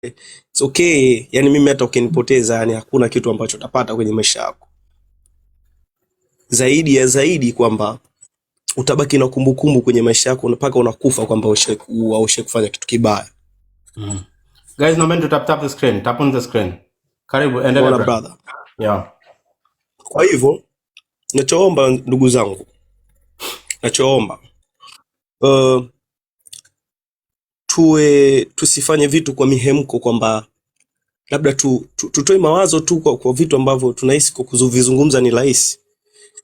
it's okay. Yani mimi hata ukinipoteza, yani hakuna kitu ambacho utapata kwenye maisha yako zaidi kwamba utabaki na kumbukumbu kwenye maisha yako mpaka unakufa kwamba ushe kufanya kitu kibaya. Guys, no to tap the screen, tap on the screen. Karibu, endelea brother. Yeah. Kwa hivyo nachoomba ndugu zangu, nachoomba tusifanye vitu kwa mihemko, kwamba labda tutoe mawazo tu kwa vitu ambavyo tunahisi kwa kuzungumza ni rahisi,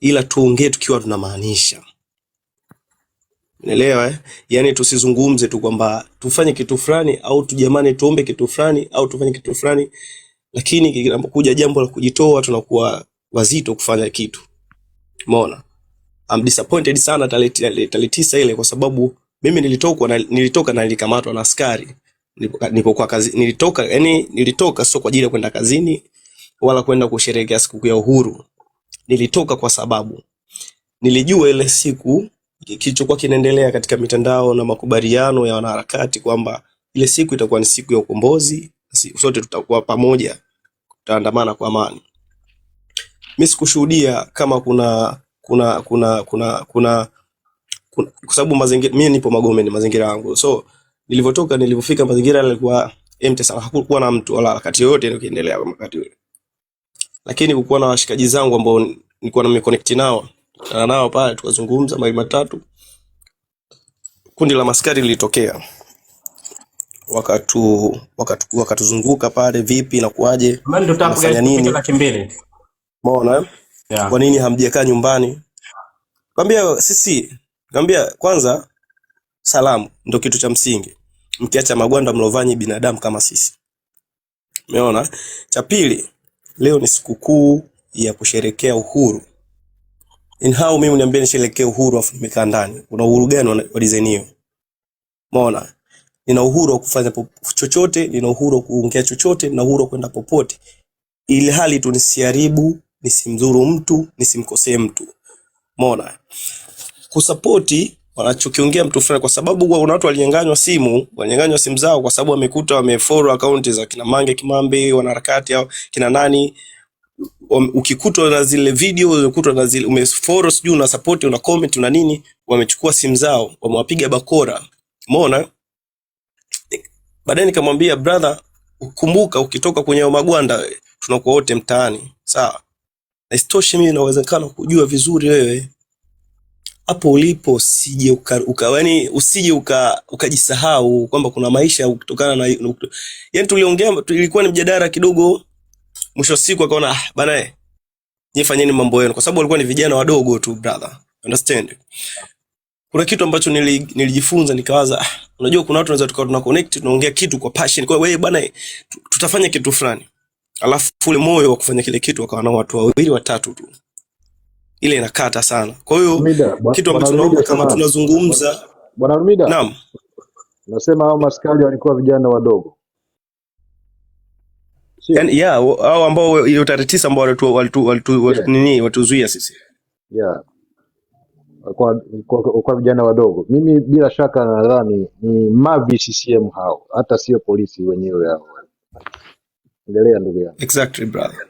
ila tuongee tukiwa tunamaanisha. Unaelewa Yani tusizungumze tu kwamba tufanye kitu fulani au tujamani tuombe kitu fulani au tufanye kitu fulani, lakini kinapokuja jambo la kujitoa tunakuwa wazito kufanya kitu. Umeona? I'm disappointed sana tarehe 9 ile, kwa sababu mimi nilitoka na nilikamatwa na askari nilipokuwa kazi. Nilitoka sio kwa ajili ya kwenda kazini wala kwenda kusherehekea siku ya uhuru. Nilitoka kwa sababu nilijua ile siku kilichokuwa kinaendelea katika mitandao na makubaliano ya wanaharakati kwamba ile siku itakuwa ni siku ya ukombozi, sote tutakuwa pamoja, tutaandamana kwa amani. Mimi sikushuhudia kama kuna kwa sababu mazingira, mimi nipo Magomeni, mazingira yangu. So nilipofika mazingira yalikuwa empty sana, hakukuwa na mtu wala harakati yoyote inayoendelea kwa wakati ule. Lakini kulikuwa na washikaji zangu ambao nilikuwa nimeconnect nao pale, tukazungumza mara matatu. Kundi la maskari lilitokea wakatuzunguka pale, vipi na kuaje, unafanya nini? Umeona? Yeah. Kwa nini hamjakaa nyumbani? Kwambia kwanza salamu ndio kitu cha msingi. Mkiacha magwanda mlovanyi binadamu kama sisi. Umeona? Cha pili, leo ni sikukuu ya kusherekea uhuru. Mimi niambie nisherekee uhuru afu nimekaa ndani. Una uhuru gani wa design hiyo? Umeona? Nina uhuru wa kufanya chochote, nina uhuru wa kuongea chochote, nina uhuru wa kwenda popote. Ili hali tu nisiharibu, nisimdhuru mtu, nisimkosee mtu. Umeona? Kusupporti wanachokiongea mtu fulani, kwa sababu kuna watu walinyang'anywa simu zao kwa sababu wamekuta wamefollow account za kina Mange Kimambe, wanaharakati au kina nani. Ukikutwa na zile video, ukikutwa na zile umefollow, sijui una support, una comment, una nini, wamechukua simu zao, wamewapiga bakora. Umeona? Baadaye nikamwambia brother, ukumbuka ukitoka kwenye magwanda tunakuwa wote mtaani, sawa? Na isitoshe mimi nawezekana kujua vizuri wewe hapo ulipo, usije ukajisahau kwamba kuna maisha kutokana na yani tuliongea, ilikuwa ni mjadala kidogo. Mwisho siku akaona bana, nyefanyeni mambo yenu, kwa sababu walikuwa ni vijana wadogo tu brother, understand? Kuna kitu ambacho nilijifunza, nikawaza unajua kuna watu wanaweza tukawa tuna connect, tunaongea kitu kwa passion, kwa wewe bana tutafanya kitu fulani, alafu ule moyo wa kufanya kile kitu akawa na watu wawili watatu tu, ile inakata sana. Kwa hiyo kitu ambacho tunaomba kama tunazungumza Bwana Rumida, naam, nasema hao maskari walikuwa vijana wadogo, yani hao ambao hiyo tarehe 9 ambao watuzuia sisi, kwa vijana wadogo. Mimi bila shaka nadhani ni mavi CCM hao, hata sio polisi wenyewe hao. Endelea ndugu yangu. Exactly brother.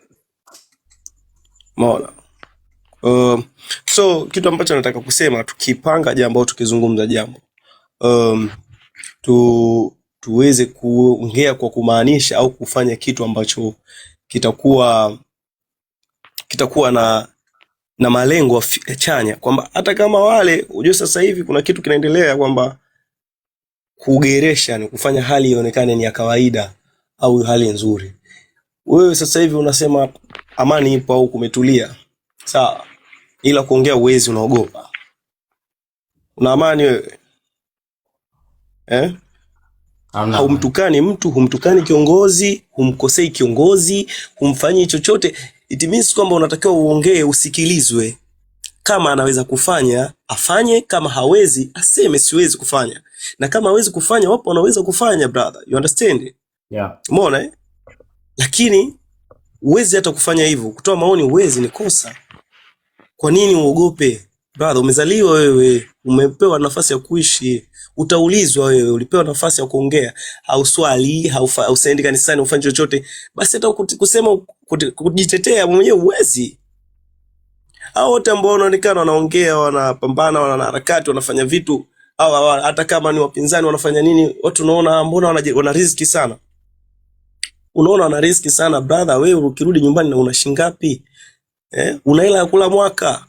Maona. So kitu ambacho nataka kusema, tukipanga jambo au tukizungumza jambo, tuweze kuongea kwa kumaanisha au kufanya kitu ambacho kitakuwa na malengo chanya, kwamba hata kama wale unajua sasa hivi kuna kitu kinaendelea kwamba kugeresha ni kufanya hali ionekane ni ya kawaida au hali nzuri. Wewe sasa hivi unasema amani ipo au kumetulia, sawa, ila kuongea uwezi, unaogopa. Una amani wewe? Haumtukani mtu, humtukani kiongozi, humkosei kiongozi, humfanyi chochote. It means kwamba unatakiwa uongee, usikilizwe. Kama anaweza kufanya afanye, kama hawezi aseme siwezi kufanya, na kama hawezi kufanya wapo wanaweza kufanya brother, you understand? Yeah. Umeona Lakini uwezi hata kufanya hivyo, kutoa maoni uwezi, ni kosa. Kwa nini uogope? Brother, umezaliwa wewe, umepewa nafasi ya kuishi. Utaulizwa wewe, ulipewa nafasi ya kuongea, hauswali, hausendi kanisani, ufanye chochote. Basi hata kusema kujitetea mwenyewe uwezi. Hao wote ambao wanaonekana wanaongea, wanapambana, wanaharakati, wanafanya vitu, au hata kama ni wapinzani wanafanya nini, watu unaona mbona wana riziki sana. Unaona wana riziki sana brother, wewe ukirudi nyumbani na una shilingi ngapi? Una hela ya kula mwaka.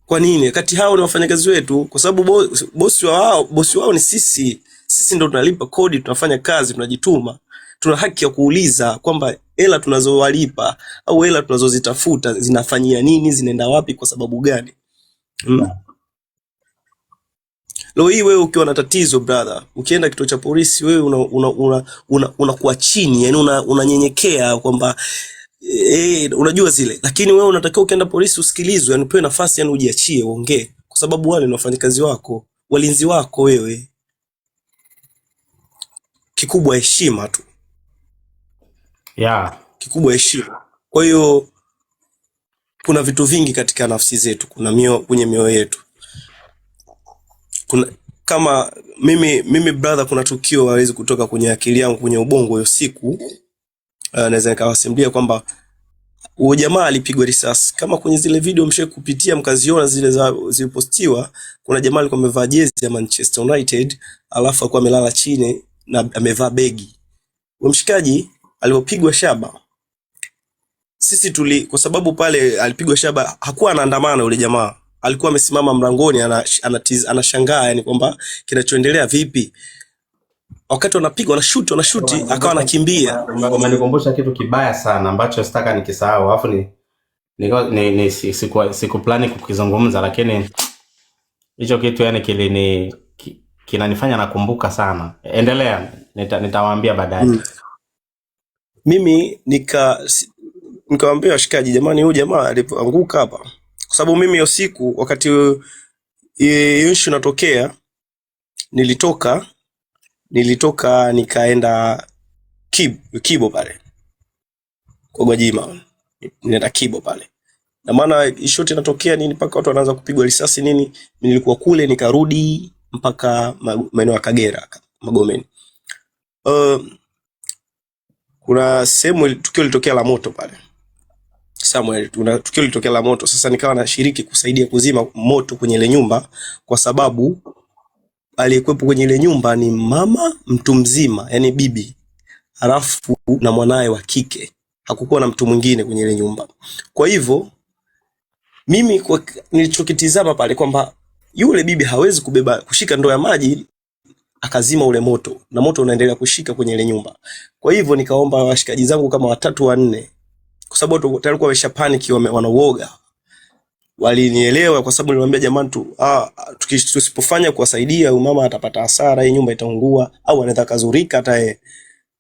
Kwa nini? Kati hao ni wafanyakazi wetu, kwa sababu bosi wao ni sisi. Sisi ndo tunalipa kodi, tunafanya kazi, tunajituma. Tuna haki ya kuuliza kwamba hela tunazowalipa au hela tunazozitafuta zinafanyia nini, zinaenda wapi, kwa sababu gani? Leo hii wewe ukiwa na tatizo brother, ukienda kituo cha polisi, wewe unakuwa chini, yani unanyenyekea kwamba unajua zile, lakini wewe unatakiwa ukienda polisi usikilizwe, yani upewe nafasi, yani ujiachie uongee, kwa sababu wale ni wafanyakazi wako, walinzi wako wewe. Kikubwa heshima tu. Yeah. Kikubwa heshima. Kwa hiyo kuna vitu vingi katika nafsi zetu, kwenye mioyo yetu. Kuna kama mimi brother, kuna tukio hawezi kutoka kwenye akili yangu, kwenye ubongo hiyo siku. Naweza nikawasimulia kwamba huyo jamaa alipigwa risasi. Kama kwenye zile video mshe kupitia mkaziona zile zilipostiwa, kuna jamaa alikuwa amevaa jezi ya Manchester United, alafu alikuwa amelala chini na amevaa begi. Huyo mshikaji alipopigwa shaba, sisi kwa sababu pale alipigwa shaba, hakuwa anaandamana yule jamaa. Alikuwa amesimama mlangoni anashangaa, yani kwamba kinachoendelea vipi. Wakati wanapigwa wanashuti, akawa anakimbia. Umenikumbusha kitu kibaya sana ambacho sitaka nikisahau. Alafu siku plani kukizungumza, lakini hicho kitu yani kinanifanya nakumbuka sana. Endelea, nitawaambia baadaye. Mimi nikawaambia washikaji, jamani, huyu jamaa alipoanguka hapa, kwa sababu mimi hiyo siku wakati hiyo issue inatokea, nilitoka nikaenda Kibo pale kwa Gwajima, nenda Kibo pale, na maana issue inatokea nini mpaka watu wanaanza kupigwa risasi nini. Nilikuwa kule nikarudi mpaka maeneo ya Kagera, Magomeni. Kuna sehemu tukio litokea la moto pale Samuel, tukio litokea la moto. Sasa nikawa nashiriki kusaidia kuzima moto kwenye ile nyumba, kwa sababu aliyekuwepo kwenye ile nyumba ni mama mtu mzima, yani bibi, halafu na mwanae wa kike. Hakukuwa na mtu mwingine kwenye ile nyumba. Kwa hivyo mimi nilichokitizama pale kwamba yule bibi hawezi kushika ndoo ya maji akazima ule moto, na moto unaendelea kushika kwenye ile nyumba. Kwa hivyo nikaomba washikaji zangu kama 3-4, kwa sababu watu tayari kwa wamesha panic, wanauoga. Walinielewa kwa sababu nilimwambia jamani tusipofanya kuwasaidia huyu mama atapata hasara, hii nyumba itaungua au anaweza kazurika hata yeye.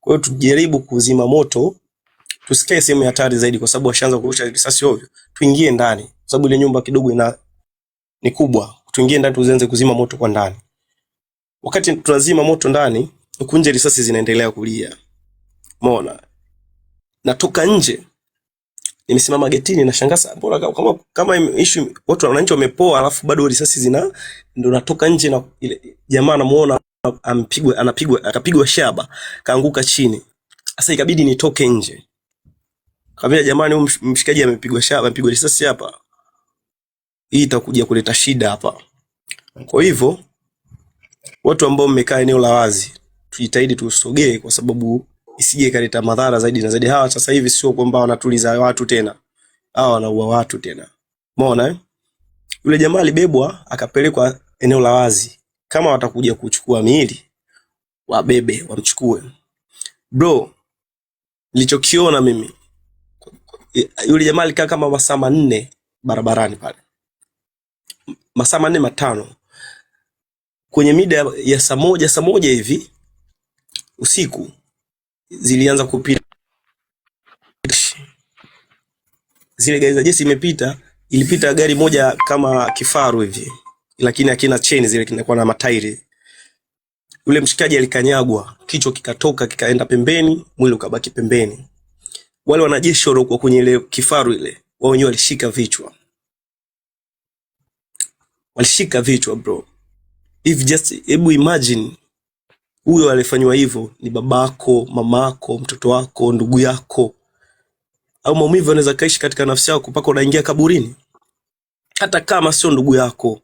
Kwa hiyo tujaribu kuzima moto, tusikae sehemu ya hatari zaidi, kwa sababu washaanza kurusha risasi ovyo. Tuingie ndani, kwa sababu ile nyumba kidogo ni kubwa. Tuingie ndani tuanze kuzima moto kwa ndani. Wakati tunazima moto ndani, huko nje risasi zinaendelea kulia. Umeona? Natoka nje, nimesimama getini, nashangaa mbona kama issue watu wananchi wamepoa, alafu bado risasi ndo natoka nje, na ile jamaa anamuona akapigwa shaba, kaanguka chini. Sasa ikabidi nitoke nje. Kabla jamani, huyu mshikaji amepigwa shaba, amepigwa risasi hapa, hii itakuja kuleta shida hapa. Kwa hivyo watu ambao mmekaa eneo la wazi, tujitahidi tusogee, kwa sababu isije ikaleta madhara zaidi na zaidi. Hawa sasa hivi sio kwamba wanatuliza watu tena, hawa wanaua watu tena. Umeona Yule jamaa alibebwa akapelekwa eneo la wazi. Kama watakuja kuchukua miili, wabebe wamchukue. Bro, nilichokiona mimi, yule jamaa alikaa kama masaa 4 barabarani pale, masaa 4-5, kwenye mida ya saa moja hivi usiku zilianza kupita zile gari za jeshi. Ilipita gari moja kama kifaru hivi, lakini hakina chain, zile kinakuwa na matairi. Yule mshikaji alikanyagwa, kichwa kikatoka kikaenda pembeni, mwili ukabaki pembeni. Wale wanajeshi waliokuwa kwenye ile kifaru ile, wao wenyewe walishika vichwa. walishika vichwa bro. Hebu imagine huyo alifanywa hivyo ni babako, mamako, mtoto wako, ndugu yako. Au maumivu yanaweza kaishi katika nafsi yako mpaka unaingia kaburini, hata kama sio ndugu yako.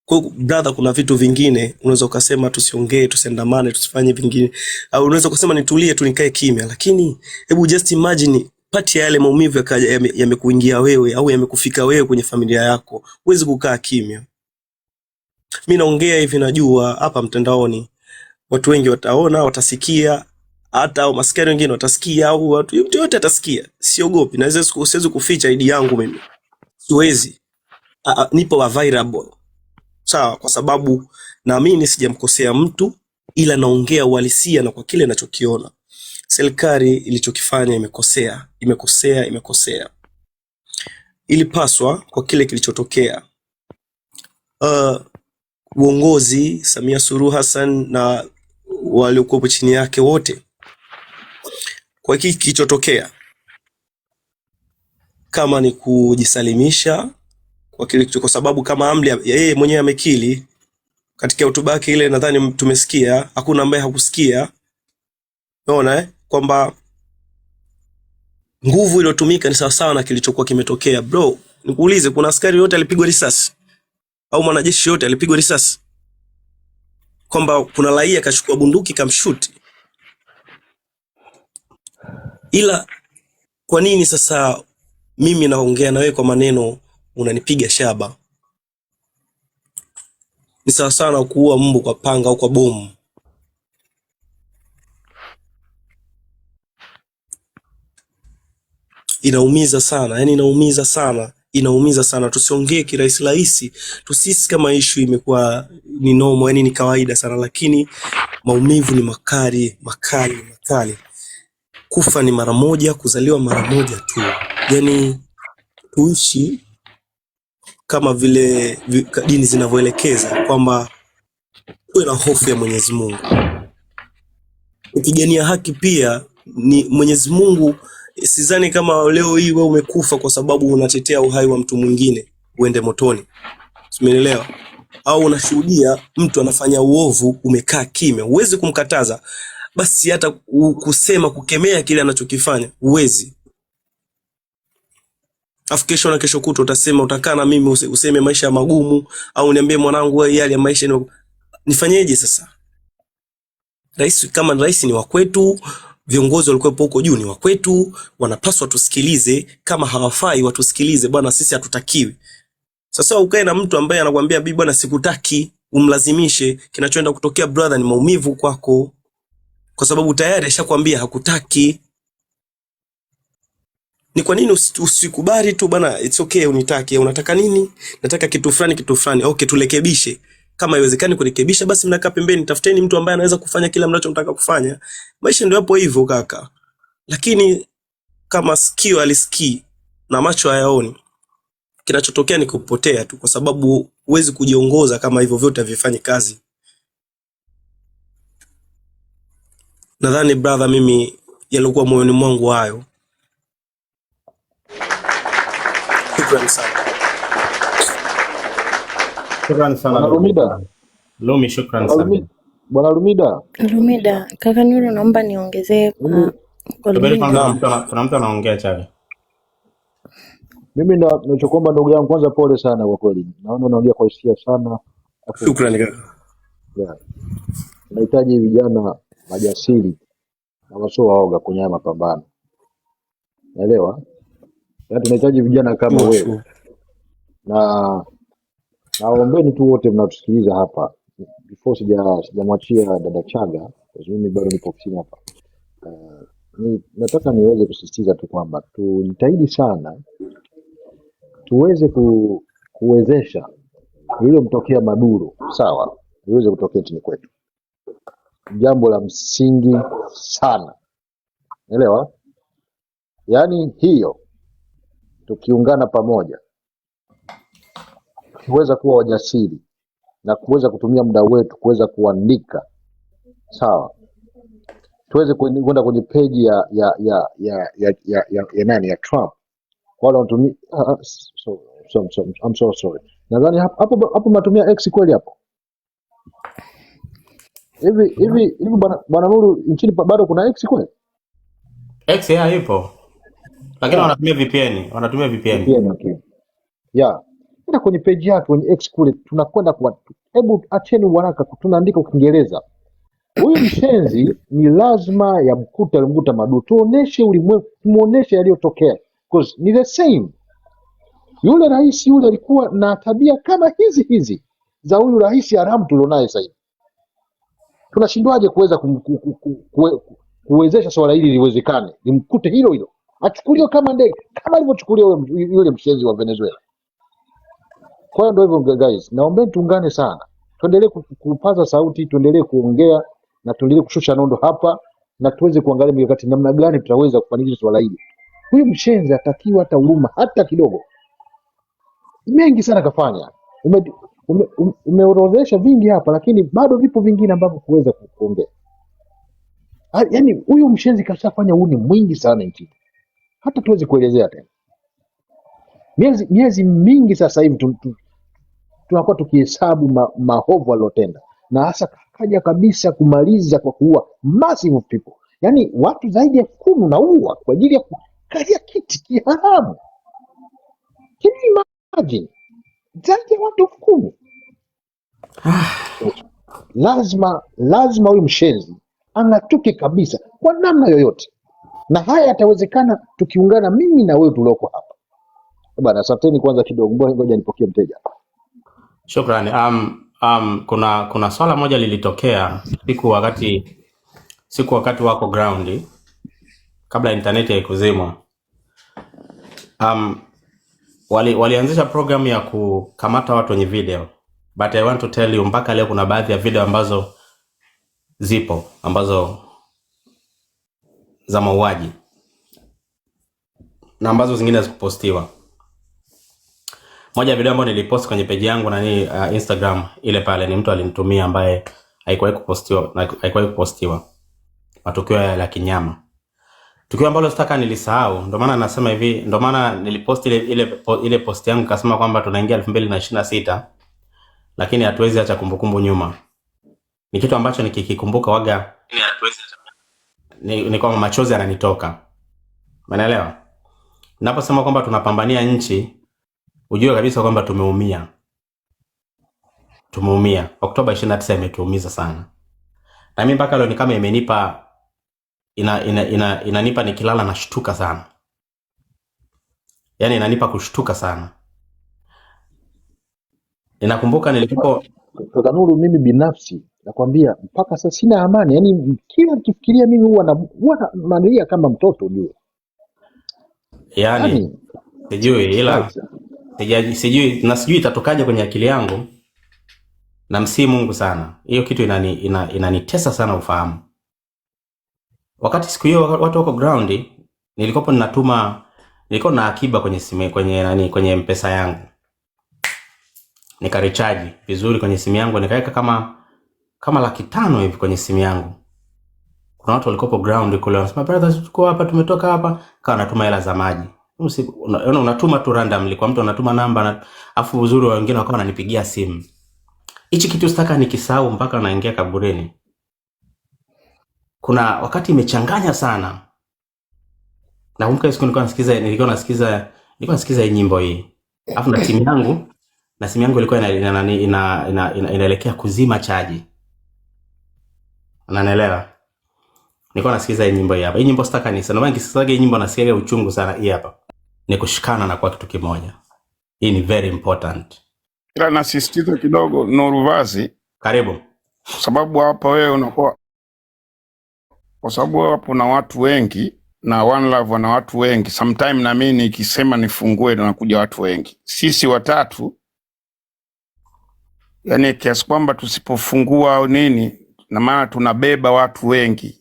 Kwa brother, kuna vitu vingine unaweza ukasema tusiongee, tusiandamane, tusifanye vingine, au unaweza ukasema nitulie tu nikae kimya, lakini hebu just imagine pati ya yale maumivu yamekuingia wewe au yamekufika wewe kwenye familia yako, huwezi kukaa kimya. Mimi naongea hivi, najua hapa mtandaoni watu wengi wataona, watasikia, hata au maskari wengine watasikia, au watu yote atasikia. Siogopi, naweza siwezi kuficha ID yangu mimi. Siwezi. Nipo available. Sawa, kwa sababu naamini sijamkosea mtu, ila naongea uhalisia na kwa kile ninachokiona. Serikali ilichokifanya imekosea. Ilipaswa kwa kile kilichotokea. Uongozi Samia Suluhu Hassan na waliokuwa chini yake wote, kwa hiki kilichotokea, kama ni kujisalimisha kwa kile, kwa sababu kama amri yeye mwenyewe amekili katika hotuba yake ile, nadhani tumesikia, hakuna ambaye hakusikia. Unaona kwamba nguvu iliyotumika ni sawa sawa na kilichokuwa kimetokea. Bro, nikuulize, kuna askari yote alipigwa risasi au mwanajeshi yote alipigwa risasi? Kwamba kuna raia akachukua bunduki kamshuti? Ila kwa nini sasa mimi naongea na wewe kwa maneno unanipiga shaba? Ni sawa sana kuua mbu kwa panga au kwa bomu. Inaumiza sana, yani inaumiza sana. Tusiongee kirahisi, tusisi kama issue imekuwa ni normal, yani ni kawaida sana, lakini maumivu ni makali. Kufa ni mara moja, kuzaliwa mara moja tu. Yani tuishi kama vile dini zinavyoelekeza, kwamba uwe na hofu ya Mwenyezi Mungu. Kupigania haki pia ni Mwenyezi Mungu. Sidhani kama leo hii wewe umekufa kwa sababu unatetea uhai wa mtu mwingine uende motoni. Umeelewa? Au unashuhudia mtu anafanya uovu, umekaa kimya, huwezi kumkataza, basi hata kusema, kukemea kile anachokifanya huwezi. Afu kesho na kesho kuto utasema, utakaa na mimi useme maisha magumu, au niambie mwanangu wewe yale maisha nifanyeje sasa? Kama rais ni wa kwetu, viongozi walikuwa huko juu ni wa kwetu, wanapaswa tusikilize. Kama hawafai watusikilize bwana, sisi hatutakiwi. Sasa ukae na mtu ambaye anakuambia bibi bwana sikutaki, umlazimishe, kinachoenda kutokea brother ni maumivu kwako, kwa sababu tayari ashakwambia hakutaki. Ni kwa nini usikubali tu bwana, it's okay, unitaki, unataka nini? Nataka kitu fulani. Okay, tulekebishe. Kama haiwezekani kurekebisha, basi mnakaa pembeni, tafuteni mtu ambaye anaweza kufanya kila mnachotaka kufanya. Maisha ndio hapo hivyo kaka. Lakini kama sikio alisikii na macho hayaoni, kinachotokea ni kupotea tu, kwa sababu huwezi kujiongoza kama hivyo vyote havifanye kazi. Nadhani brother, mimi yalikuwa moyoni mwangu hayo. Shukrani sana. Shukrani sana. Bwana Lumida. Lumi, shukrani sana. Bwana Lumida, kaka Nuru, naomba niongezee kwa Lumida. Kuna mtu anaongea chale. Mimi ninachokuomba ndugu yangu, kwanza pole sana kwa kweli. Naona unaongea kwa hisia sana. Shukrani kaka. Yeah. Tunahitaji vijana majasiri na wasio waoga kwenye haya mapambano. Naelewa? Yaani tunahitaji vijana kama wewe. Na naombeni tu wote mnatusikiliza hapa, before sijamwachia dada Chaga, kwa sababu mimi bado nipo ofisini hapa. Nataka niweze kusisitiza tu kwamba tujitahidi sana tuweze kuwezesha hilo mtokea Maduro, sawa, liweze kutokea nchini kwetu. Jambo la msingi sana. Unaelewa? Yaani hiyo tukiungana pamoja, tuweza kuwa wajasiri na kuweza kutumia muda wetu kuweza kuandika, sawa, tuweze kwenda kwenye peji ya nani, ya Trump, kwa wale wanatumia I'm so sorry. Nadhani hapo mnatumia X kweli hapo. Hivi bwana Nuru, nchini bado kuna X kweli? X ipo. Lakini wanatumia VPN. VPN, okay. Yeah. Hata kwenye page yake kwenye X kule tunakwenda kwa, hebu acheni waraka, tunaandika kwa Kiingereza. Huyu mshenzi ni lazima ya mkuta madu, tuoneshe ulimwengu, tumuoneshe yaliyotokea, because ni the same. Yule rais yule alikuwa na tabia kama hizi za huyu rais haramu tulionaye sasa hivi. Tunashindwaje kuweza kuwezesha swala hili liwezekane, limkute hilo achukuliwe kama ndege, kama alivyochukuliwa yule mshenzi wa Venezuela. Kwa hiyo ndio hivyo guys, naombeni tuungane sana, tuendelee kupaza sauti, tuendelee kuongea na tuendelee kushusha nondo hapa, na tuweze kuangalia mikakati namna gani tutaweza kufanikisha swala hili. Huyu mshenzi atakiwa hata huruma hata kidogo. Mengi sana kafanya, umeorodhesha vingi hapa, lakini bado vipo vingine ambavyo kuweza kuongea. Yaani huyu mshenzi kashafanya uni mwingi sana nchini, hata tuwezi kuelezea tena. Miezi mingi sasa hivi tunakuwa tukihesabu mahovu aliyotenda, na hasa kaja kabisa kumaliza kwa kuua massive people, yaani watu zaidi ya 10 naua kwa ajili ya kukalia kiti kiharamu. Can you imagine? Zaidi ya watu 10. Lazima huyu mshenzi ang'atuke kabisa kwa namna yoyote, na haya yatawezekana tukiungana mimi na wewe tulioko hapa. Bwana, asanteni kwanza kidogo, ngoja nipokee mteja. Shukrani. Kuna swala moja lilitokea siku wakati wako ground kabla internet haikuzimwa. Walianzisha program ya kukamata watu wenye video, but I want to tell you, mpaka leo kuna baadhi ya video ambazo zipo ambazo za mauaji na ambazo zingine hazikupostiwa. Moja video ambayo nilipost kwenye page yangu na Instagram, ile pale ni mtu alinitumia ambaye haikuwahi kupostiwa matukio ya kinyama, tukio ambalo sitaka nilisahau. Ndio maana nasema hivi, ndio maana nilipost ile post yangu kasema kwamba tunaingia 2026 lakini hatuwezi acha kumbukumbu nyuma. Ni kitu ambacho nikikikumbuka waga ni kwamba machozi yananitoka. Umeelewa? Ninaposema kwamba tunapambania nchi, ujue kabisa kwamba tumeumia. Oktoba 29 imetuumiza sana. Na mimi mpaka leo ni kama imenipa inanipa nikilala na shtuka sana. Yaani inanipa kushtuka sana. Ninakumbuka nilipo Kaka Nuru, mimi binafsi nakwambia mpaka sasa sina amani. Yaani kila nikifikiria mimi huwa nalia kama mtoto ujue. Yaani sijui itatokaje kwenye akili yangu, na Mungu sana. Hiyo kitu inanitesa sana ufahamu. Wakati siku hiyo watu wako ground, nilikuwa na akiba kwenye simu, kwenye M-Pesa yangu. Nikarecharge vizuri kwenye simu yangu, nikaweka kama 500 hivi kwenye simu yangu. Kuna watu walikuwa ground kule wanasema, brothers tuko hapa, tumetoka hapa, kawa natuma hela za maji. Unatuma tu randomly kwa mtu, unatuma namba na afu uzuri wa wengine wakawa wananipigia simu. Hichi kitu sitaka nikisahau mpaka naingia kaburini. Kuna wakati imechanganya sana. Nakumbuka siku nilikuwa nasikiza hii nyimbo hii. Afu na simu yangu ilikuwa inaelekea kuzima chaji. Unanielewa? Nilikuwa nasikiza hii nyimbo hii hapa. Hii nyimbo sitaka ni sana. Nikisikiza hii nyimbo nasikia uchungu sana hii hapa. Ni kushikana na kwa kitu kimoja. Hii ni very important. Ila nasisitiza kidogo Nuruvazi. Karibu. Sababu hapa wewe unakuwa, kwa sababu wewe hapo na watu wengi na One Love na watu wengi. Sometime na mimi nikisema nifungue na kuja watu wengi. Sisi watatu, yani kiasi kwamba tusipofungua au nini, na maana tunabeba watu wengi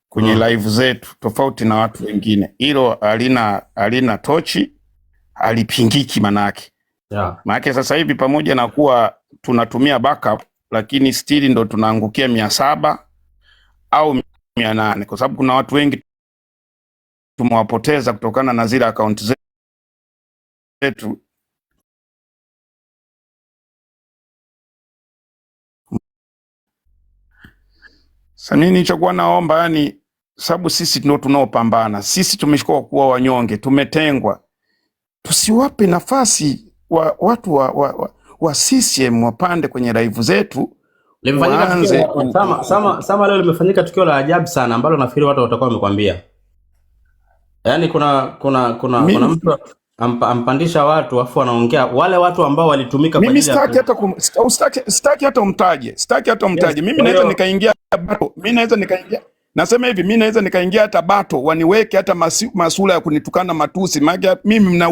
kwenye live zetu tofauti na watu wengine. Hilo alina tochi, alipingiki manake. Yeah. Maana sasa hivi pamoja na kuwa tunatumia backup, lakini still ndo tunaangukia 700 au 800 kwa sababu kuna watu wengi tumewapoteza kutokana na zile account zetu. zetu. Sasa mimi nilichokuwa naomba, yani sababu sisi ndio tunaopambana, sisi tumeshikwa kuwa wanyonge, tumetengwa, tusiwape nafasi watu wa CCM wapande kwenye live zetu. Limefanyika tukio sama leo limefanyika tukio la ajabu sana ambalo nafikiri watu watakuwa wamekwambia. Yaani kuna mtu ampandisha watu afu anaongea wale watu ambao walitumika kwa ajili ya sitaki hata umtaje. Yes. Mimi naweza nikaingia battle. Nasema hivi, mimi naweza nikaingia hata battle waniweke hata masula ya kunitukana matusi. Maana mimi nina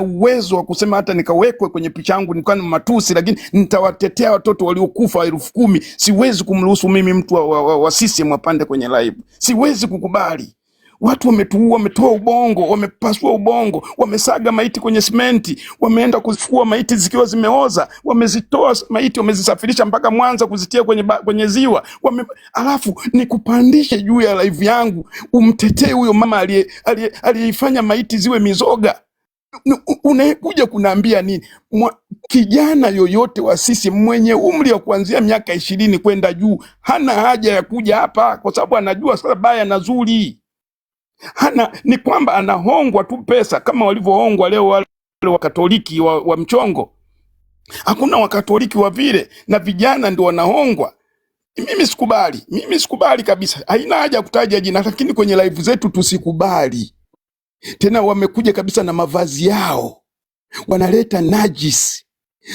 uwezo wa kusema hata nikawekwe kwenye picha yangu nikana matusi, lakini nitawatetea watoto waliokufa 10,000. Siwezi kumruhusu mimi mtu wa CCM apande kwenye live. Siwezi kukubali. Watu wametuua, wametoa ubongo, wamepasua ubongo, wamesaga maiti kwenye simenti, wameenda kuzifua maiti zikiwa zimeoza, wamezitoa maiti, wamezisafirisha mpaka Mwanza kuzitia kwenye ziwa. Alafu nikupandishe juu ya live yangu umtetee huyo mama aliyeifanya maiti ziwe mizoga. Unakuja kunaambia nini? Kijana yoyote wa sisi mwenye umri wa kuanzia miaka 20 kwenda juu hana haja ya kuja hapa, kwa sababu anajua sasa baya na zuri. Ni kwamba anahongwa tu pesa kama walivyohongwa leo wale Wakatoliki wa mchongo. Hakuna Wakatoliki wa vile, na vijana ndio wanahongwa. Mimi sikubali kabisa. Haina haja ya kutaja jina, lakini kwenye live zetu tusikubali. Tena wamekuja kabisa na mavazi yao, wanaleta najisi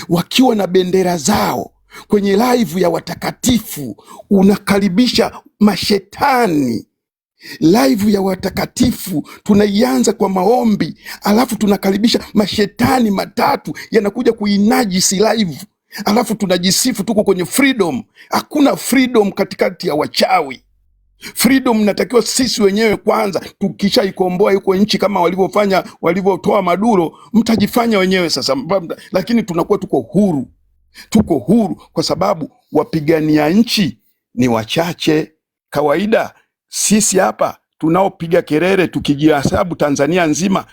wakiwa na bendera zao kwenye live ya watakatifu. Unakaribisha mashetani. Live ya watakatifu tunaianza kwa maombi, alafu tunakaribisha mashetani matatu yanakuja kuinajisi live, alafu tunajisifu tuko kwenye freedom. Hakuna freedom katikati ya wachawi. Freedom natakiwa sisi wenyewe kwanza, tukisha ikomboa yuko nchi kama walivyotoa Maduro, mtajifanya wenyewe sasa. Lakini tunakuwa tuko huru kwa sababu wapigania nchi ni wachache. Kawaida sisi hapa tunaopiga kelele tukijihesabu Tanzania nzima,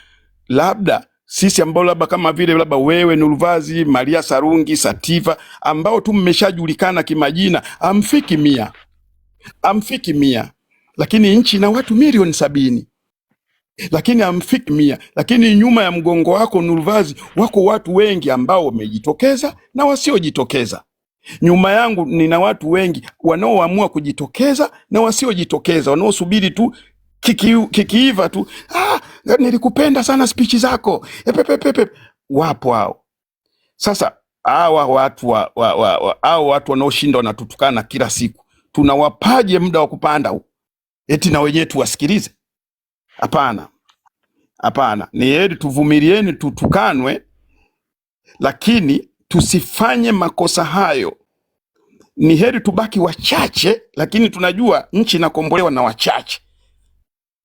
labda sisi ambao labda kama vile labda wewe Nurvazi, Maria Sarungi, Sativa, ambao tu mmeshajulikana kimajina, amfiki 100, lakini nchi na watu milioni 70, lakini amfiki 100. Lakini nyuma ya mgongo wako Nurvazi wako watu wengi ambao wamejitokeza na wasiojitokeza. Nyuma yangu nina watu wengi wanaoamua kujitokeza na wasiojitokeza, wanaosubiri tu kikiiva tu, nilikupenda sana speech zako, wapo hao. Sasa hawa watu wanaoshinda wanatutukana kila siku, tunawapaje muda wa kupanda eti na wenyewe tuwasikilize? Hapana. Ni heri tuvumilieni, tutukanwe, lakini tusifanye makosa hayo. Ni heri tubaki wachache, lakini tunajua nchi inakombolewa na wachache.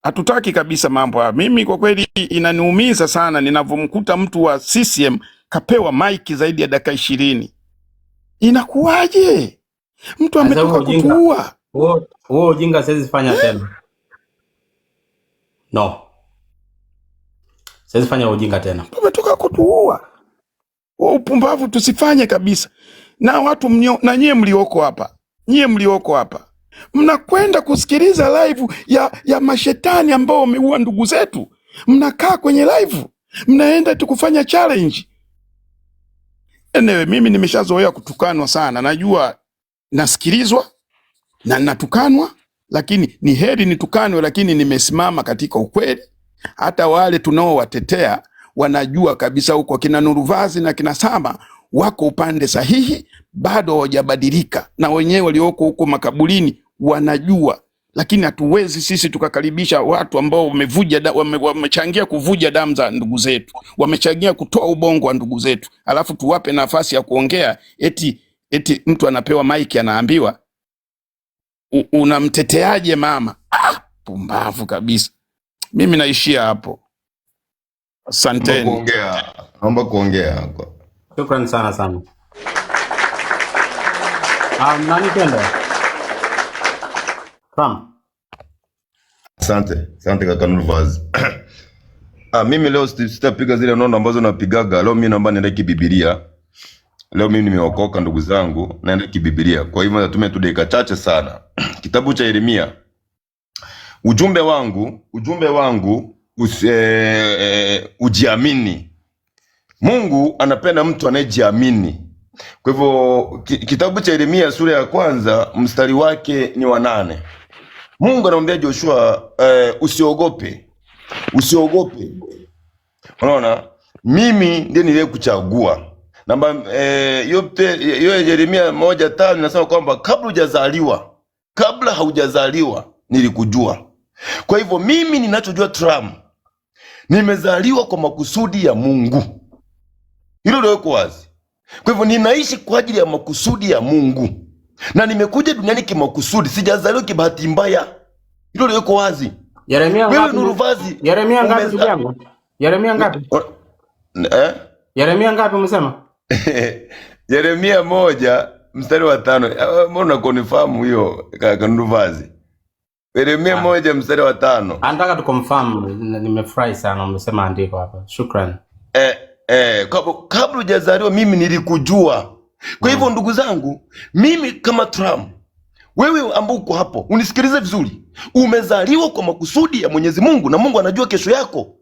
Hatutaki kabisa mambo haya. Mimi kwa kweli inaniumiza sana ninavomkuta mtu wa CCM kapewa maiki zaidi ya dakika 20. Inakuwaje? Mtu ametoka kutuua. Huo ujinga siwezi fanya tena. No. Siwezi fanya ujinga tena. Ametoka kutuua. Upumbavu tusifanye kabisa. Na watu na nyie mlioko hapa, mnakwenda kusikiliza live ya mashetani ambao wameua ndugu zetu. Mnakaa kwenye live, mnaenda tu kufanya challenge. Mimi nimeshazoea kutukanwa sana. Najua nasikilizwa na natukanwa, lakini ni heri nitukanwe, lakini nimesimama katika ukweli. Hata wale tunaowatetea wanajua kabisa huko kina Nurvazi na kina Sama wako upande sahihi, bado hawajabadilika, na wenyewe walioko huko makaburini wanajua. Lakini hatuwezi sisi tukakaribisha watu ambao wamechangia kuvuja damu za ndugu zetu, wamechangia kutoa ubongo wa ndugu zetu, alafu tuwape nafasi ya kuongea. Eti mtu anapewa maiki anaambiwa unamteteaje mama? Pumbavu kabisa. Mimi naishia hapo. Asanteni. Naomba kuongea. Shukrani sana. Nani kwenda? Asante kaka Nurvazi. Mimi leo sitapiga zile nondo ambazo napigaga. Leo mimi naomba niende kibibilia. Leo mimi nimeokoka ndugu zangu, naenda kibibilia. Kwa hivyo natumia tu dakika chache sana. Kitabu cha Yeremia. Ujumbe wangu ujiamini. Mungu anapenda mtu anayejiamini. Kwa hivyo kitabu cha Yeremia sura ya 1 mstari wake ni wa 8. Mungu anamwambia Joshua usiogope. Unaona? Mimi ndiye niliyekuchagua. Namba hiyo Yeremia 1:5 inasema kwamba kabla haujazaliwa nilikujua. Kwa hivyo mimi ninachojua Trump, nimezaliwa kwa makusudi ya Mungu. Hilo ndio liko wazi. Kwa hivyo ninaishi kwa ajili ya makusudi ya Mungu. Na nimekuja duniani kimakusudi, sijazaliwa kibahati mbaya. Hilo ndio liko wazi. Yeremia ngapi? Nuruvazi. Yeremia ngapi ndugu yangu? Yeremia ngapi? Yeremia ngapi umesema? Yeremia 1 mstari wa 5. Mbona kunifahamu hiyo kaka Nuruvazi? Yeremia 1 mstari wa 5. Anataka tukomfahamu. Nimefurahi sana umesema andiko hapa. Shukrani. Kabla hujazaliwa mimi nilikujua. Kwa hivyo ndugu zangu, mimi kama Trump, wewe ambao uko hapo, unisikilize vizuri. Umezaliwa kwa makusudi ya Mwenyezi Mungu na Mungu anajua kesho yako.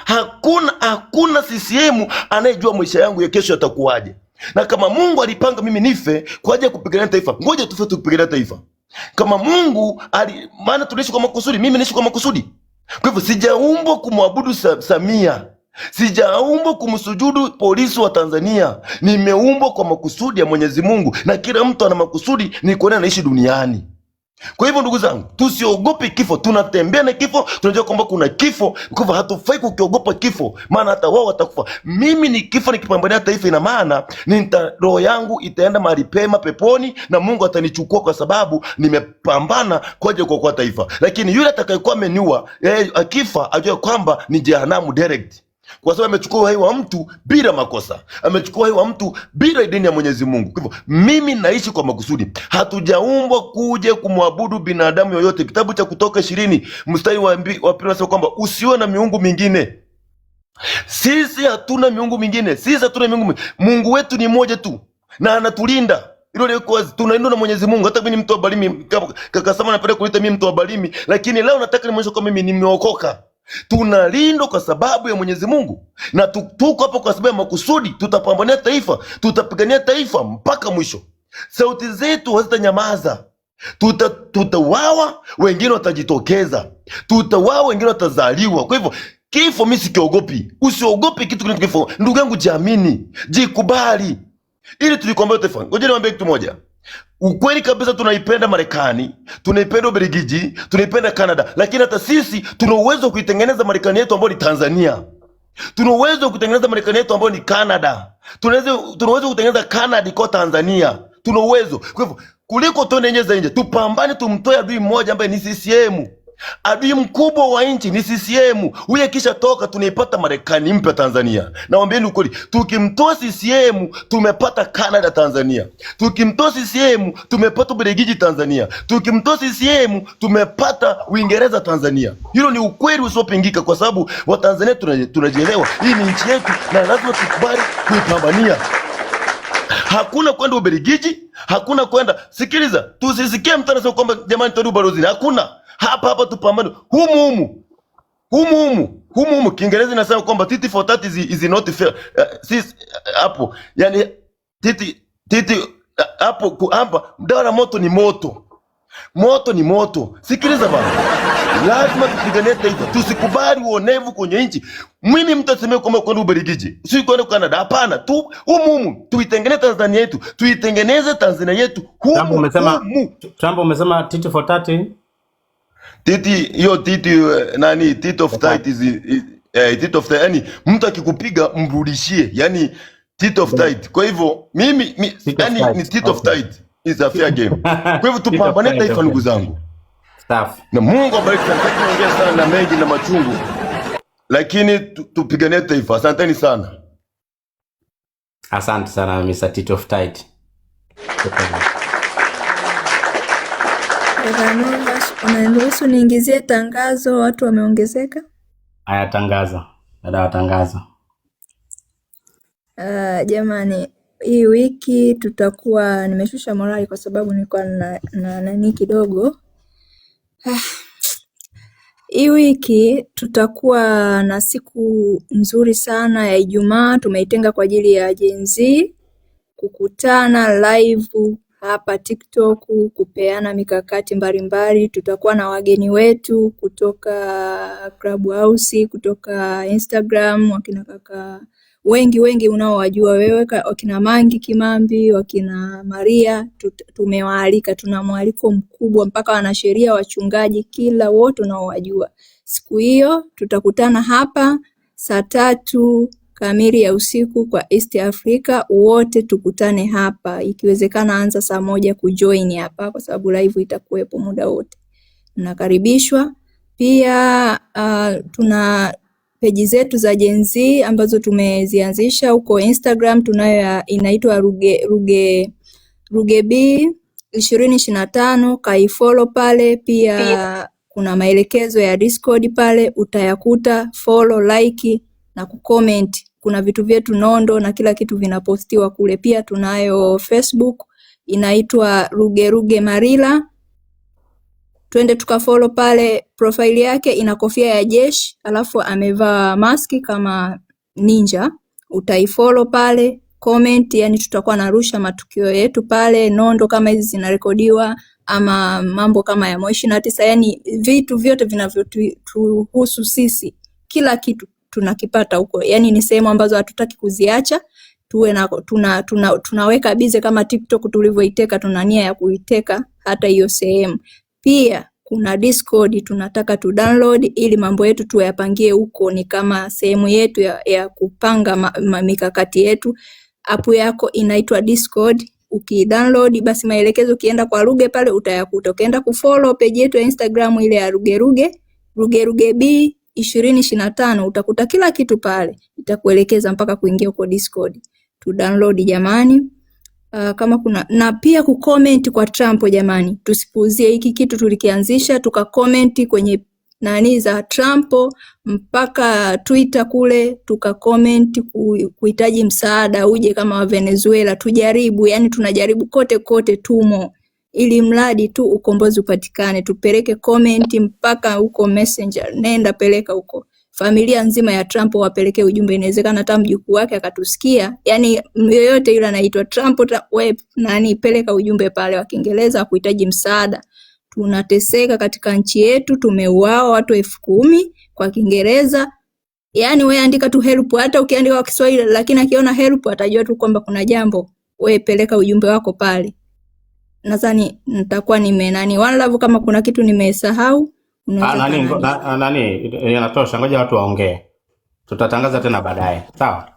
Hakuna CCM anayejua maisha yangu ya kesho yatakuwaje. Na kama Mungu alipanga mimi nife kwa ajili ya kupigania taifa, ngoja tufe tukipigania taifa. Kama Mungu maana tunaishi kwa makusudi, mimi naishi kwa makusudi. Kwa hivyo sijaumbwa kumwabudu Samia. Sijaumbwa kumsujudu polisi wa Tanzania. Nimeumbwa kwa makusudi ya Mwenyezi Mungu, na kila mtu ana makusudi ni kuona anaishi duniani. Kwa hivyo ndugu zangu, tusiogope kifo. Tunatembea na kifo, tunajua kwamba kuna kifo. Kwa hivyo hatufai kukiogopa kifo, maana hata wao watakufa. Mimi ni kifo nikipambania taifa, ina maana roho yangu itaenda mahali pema peponi, na Mungu atanichukua kwa sababu nimepambana kwa ajili ya kuokoa taifa. Lakini yule atakayekuwa ameniua, akifa ajue kwamba ni jehanamu direct. Kwa sababu amechukua uhai wa mtu bila makosa. Amechukua uhai wa mtu bila idhini ya Mwenyezi Mungu. Kwa hivyo mimi naishi kwa makusudi. Hatujaumbwa kuja kumwabudu binadamu yoyote. Kitabu cha Kutoka 20 mstari wa 2 unasema kwamba usiwe na miungu mingine. Sisi hatuna miungu mingine. Mungu wetu ni mmoja tu na anatulinda. Hilo liko wazi. Tunaindwa na Mwenyezi Mungu. Hata mimi ni mtu wa Balimi, kaka Sama anapenda kuita mimi mtu wa Balimi, lakini leo nataka nimwonyeshe kwamba mimi nimeokoka. Tunalindwa kwa sababu ya Mwenyezi Mungu, na tuko hapo kwa sababu ya makusudi. Tutapambania taifa, tutapigania taifa mpaka mwisho. Sauti zetu hazitanyamaza. Tutawawa, wengine watajitokeza. Tutawawa, wengine watazaliwa. Kwa hivyo kifo mimi sikiogopi. Usiogope kitu kile kifo. Ndugu yangu, jiamini, jikubali. Ili tulikwambia taifa. Ngoja niwaambie kitu moja. Ukweli kabisa, tunaipenda Marekani, tunaipenda Ubelgiji, tunaipenda Canada, lakini hata sisi tuna uwezo wa kuitengeneza Marekani yetu ambayo ni Tanzania. Tuna uwezo wa kutengeneza Marekani yetu ambayo ni Canada. Tuna uwezo wa kutengeneza Canada kwa Tanzania. Tuna uwezo. Kwa hivyo kuliko tuende nje, tupambane tumtoe adui mmoja ambaye ni CCM. Adui mkubwa wa nchi ni CCM. Huyo kisha toka tunaipata Marekani mpya Tanzania. Nawaambieni ukweli, tukimtoa CCM tumepata Canada Tanzania. Tukimtoa CCM tumepata Ubelgiji Tanzania. Tukimtoa CCM tumepata Uingereza Tanzania. Hilo ni ukweli usiopingika, kwa sababu Watanzania tunajielewa. Hii ni nchi yetu na lazima tukubali kuipambania. Hakuna kwenda Ubelgiji, hakuna kwenda. Sikiliza, tusisikie mtu anasema kwamba jamani tuende ubalozini. Hakuna. Hapa tupambane. Humu. Kiingereza inasema kwamba titi for tat is not fair. Hapo. Yani titi hapo hapa dawa la moto ni moto. Moto ni moto. Sikiliza baba. Lazima tupiganie taifa. Tusikubali uonevu kwenye nchi. Mimi mtu asemee kwamba kwenda Ubelgiji, si kwenda Canada. Hapana. Humu. Tuitengeneze Tanzania yetu. Tuitengeneze Tanzania yetu. Trump umesema titi for tat. Titi of tight is tit of tight. Yani mtu akikupiga mrudishie. Yani tit of tight. Kwa hivyo mimi yani ni tit of tight is a fair game. Kwa hivyo tupambane taifa ndugu zangu. Na Mungu abariki sana. Tunaongea sana na mengi na machungu, lakini tupiganie taifa. Asanteni sana. Asante sana Mr. Tit of tight. Unaniruhusu niingizie tangazo, watu wameongezeka? Ayatangaza. Dada watangaza. Jamani, hii wiki tutakuwa nimeshusha morali kwa sababu nilikuwa na nani kidogo. Hii wiki tutakuwa na siku nzuri sana ya Ijumaa, tumeitenga kwa ajili ya Gen Z kukutana live hapa TikTok, kupeana mikakati mbalimbali. Tutakuwa na wageni wetu kutoka Clubhouse, kutoka Instagram, wakina kaka wengi unaowajua wewe, wakina Mangi Kimambi, wakina Maria, tumewaalika. Tuna mwaliko mkubwa mpaka wanasheria, wachungaji, kila wote unaowajua. Siku hiyo tutakutana hapa saa 3 kamili ya usiku kwa East Africa, wote tukutane hapa. Ikiwezekana anza saa 1 kujoin hapa kwa sababu live itakuwepo muda wote. Mnakaribishwa. Pia tuna peji zetu za Gen Z ambazo tumezianzisha huko Instagram. Tunayo inaitwa Ruge 2025, kaifollow pale. Pia kuna maelekezo ya Discord pale, utayakuta. Follow, like na kucomment. Kuna vitu vyetu nondo na kila kitu vinapostiwa kule. Pia tunayo Facebook inaitwa Ruge Marila, twende tukafollow pale. Profile yake ina kofia ya jeshi alafu amevaa maski kama ninja, utaifollow pale. Comment, yani tutakuwa narusha matukio yetu pale, nondo kama hizi zinarekodiwa ama mambo kama ya Moshi na 9, yani vitu vyote vinavyotuhusu sisi, kila kitu tunakipata huko. Yani ni sehemu ambazo hatutaki kuziacha, tuwe na tunaweka bize kama TikTok tulivyoiteka, tuna nia ya kuiteka hata hiyo sehemu. Pia kuna Discord tunataka tu download ili mambo yetu tuyapangie huko, ni kama sehemu yetu ya kupanga mikakati yetu. App yako inaitwa Discord, ukidownload basi maelekezo ukienda kwa Ruge pale utayakuta. Ukienda kufollow page yetu ya Instagram ile ya Ruge B 2025 utakuta kila kitu pale, itakuelekeza mpaka kuingia huko Discord. Tu download jamani. Kama kuna na pia kucomment kwa Trump jamani, tusipuuzie hiki kitu. Tulikianzisha tukacomment kwenye nani za Trump mpaka Twitter kule, tukacomment kuhitaji msaada uje kama wa Venezuela. Tujaribu, yani tunajaribu kote tumo, ili mradi tu ukombozi upatikane. Tupeleke comment mpaka huko Messenger, nenda peleka huko. Familia nzima ya Trump wapeleke ujumbe, inawezekana hata mjukuu wake akatusikia. Yani yoyote yule anaitwa Trump, nani peleka ujumbe pale wa Kiingereza kuhitaji msaada. Tunateseka katika nchi yetu, tumeuawa watu 10,000 kwa Kiingereza. Yani wewe andika tu help, hata ukiandika kwa Kiswahili lakini akiona help atajua tu kwamba kuna jambo. Wewe peleka ujumbe wako pale. Nadhani nitakuwa one love. Kama kuna kitu nimesahau nani inatosha, ngoja watu waongee, tutatangaza tena baadaye, sawa?